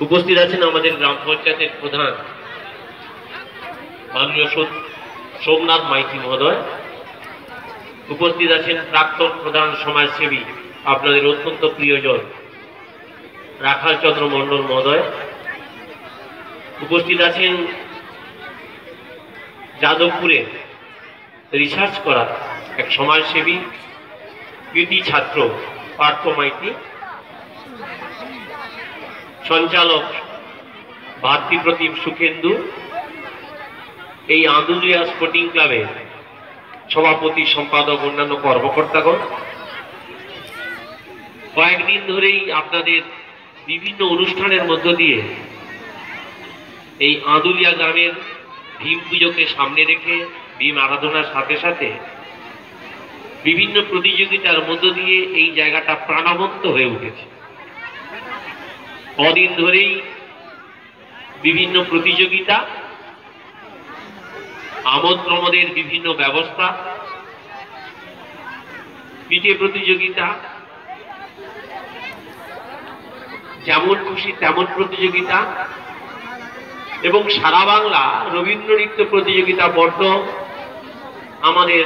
উপস্থিত আছেন আমাদের গ্রাম পঞ্চায়েতের প্রধান মাননীয় সোমনাথ মাইতি মহোদয়। উপস্থিত আছেন প্রাক্তন প্রধান সমাজসেবী আপনাদের অত্যন্ত প্রিয়জন রাখাল চন্দ্র মণ্ডল মহোদয়। উপস্থিত আছেন যাদবপুরে রিসার্চ করা এক সমাজসেবী কৃতি ছাত্র পার্থ মাইতি, সঞ্চালক ভাতৃপ্রতিম সুখেন্দু, এই আন্দুলিয়া স্পোর্টিং ক্লাবের সভাপতি সম্পাদক অন্যান্য কর্মকর্তাগণ। কয়েকদিন ধরেই আপনাদের বিভিন্ন অনুষ্ঠানের মধ্য দিয়ে এই আন্দুলিয়া গ্রামের ভীম পুজোকে সামনে রেখে ভীম আরাধনার সাথে সাথে বিভিন্ন প্রতিযোগিতার মধ্য দিয়ে এই জায়গাটা প্রাণবন্ত হয়ে উঠেছে। কদিন ধরেই বিভিন্ন প্রতিযোগিতা, আমোদ প্রমোদের বিভিন্ন ব্যবস্থা, পিঠে প্রতিযোগিতা, যেমন খুশি তেমন প্রতিযোগিতা এবং সারা বাংলা রবীন্দ্র নৃত্য প্রতিযোগিতা বড্ড আমাদের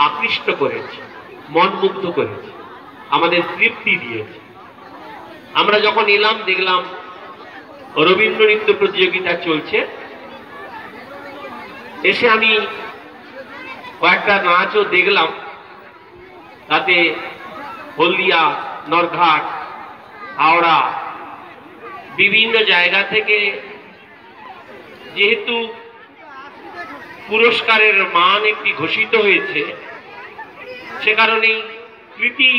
আকৃষ্ট করেছে, মনমুগ্ধ করেছে, আমাদের তৃপ্তি দিয়েছে। আমরা যখন এলাম দেখলাম রবীন্দ্র নৃত্য প্রতিযোগিতা চলছে। এসে আমি কয়েকটা নাচও দেখলাম, তাতে হলদিয়া, নরঘাট, হাওড়া বিভিন্ন জায়গা থেকে যেহেতু পুরস্কারের মান একটি ঘোষিত হয়েছে, সে কারণেই কৃতি